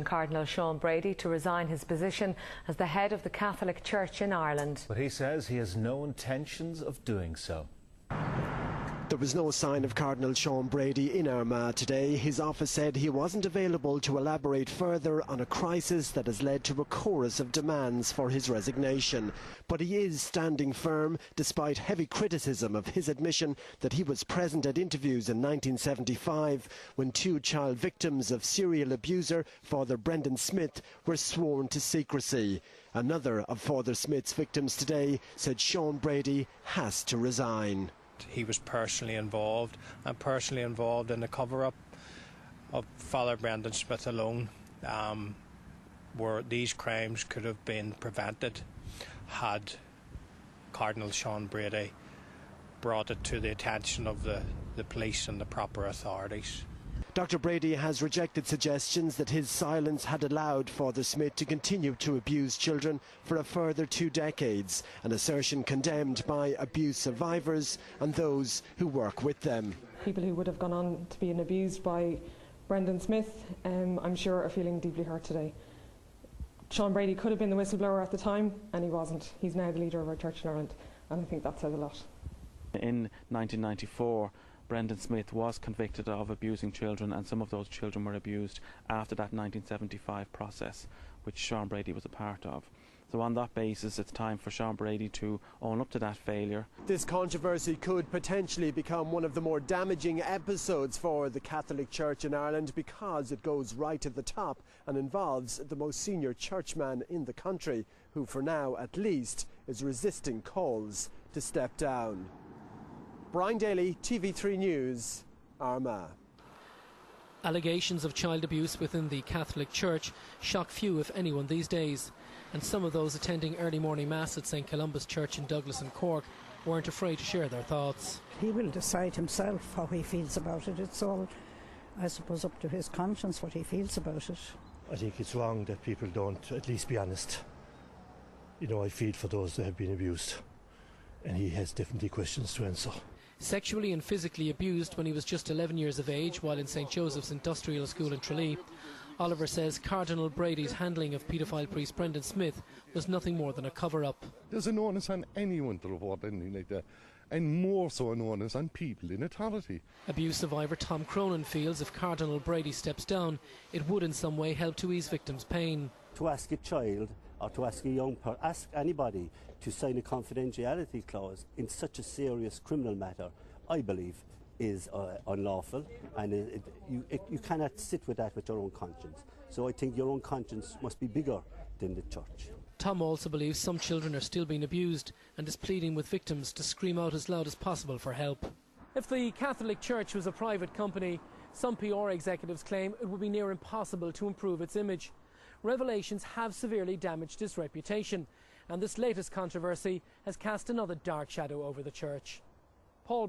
Cardinal Sean Brady to resign his position as the head of the Catholic Church in Ireland. But he says he has no intentions of doing so. There was no sign of Cardinal Sean Brady in Armagh today. His office said he wasn't available to elaborate further on a crisis that has led to a chorus of demands for his resignation. But he is standing firm, despite heavy criticism of his admission that he was present at interviews in 1975 when two child victims of serial abuser Father Brendan Smith were sworn to secrecy. Another of Father Smith's victims today said Sean Brady has to resign. He was personally involved in the cover-up of Father Brendan Smith alone, where these crimes could have been prevented had Cardinal Sean Brady brought it to the attention of the police and the proper authorities. Dr. Brady has rejected suggestions that his silence had allowed Father Smith to continue to abuse children for a further 2 decades, an assertion condemned by abuse survivors and those who work with them. People who would have gone on to be abused by Brendan Smith, I'm sure, are feeling deeply hurt today. Sean Brady could have been the whistleblower at the time, and he wasn't. He's now the leader of our church in Ireland, and I think that says a lot. In 1994, Brendan Smith was convicted of abusing children, and some of those children were abused after that 1975 process, which Sean Brady was a part of. So on that basis, it's time for Sean Brady to own up to that failure. This controversy could potentially become one of the more damaging episodes for the Catholic Church in Ireland because it goes right to the top and involves the most senior churchman in the country, who for now at least is resisting calls to step down. Brian Daly, TV3 News, Armagh. Allegations of child abuse within the Catholic Church shock few, if anyone, these days. And some of those attending early morning mass at St Columba's Church in Douglas and Cork weren't afraid to share their thoughts. He will decide himself how he feels about it. It's all, I suppose, up to his conscience what he feels about it. I think it's wrong that people don't at least be honest. You know, I feel for those that have been abused, and he has definitely questions to answer. Sexually and physically abused when he was just 11 years of age while in St Joseph's Industrial School in Tralee, Oliver says Cardinal Brady's handling of paedophile priest Brendan Smith was nothing more than a cover-up. There's an onus on anyone to report anything like that, and more so an onus on people in authority. Abuse survivor Tom Cronin feels if Cardinal Brady steps down, it would in some way help to ease victims' pain. To ask a child or to ask a young person, ask anybody to sign a confidentiality clause in such a serious criminal matter, I believe, is unlawful, and you cannot sit with that with your own conscience. So I think your own conscience must be bigger than the church. Tom also believes some children are still being abused and is pleading with victims to scream out as loud as possible for help. If the Catholic Church was a private company, some PR executives claim it would be near impossible to improve its image. Revelations have severely damaged its reputation, and this latest controversy has cast another dark shadow over the church. Paul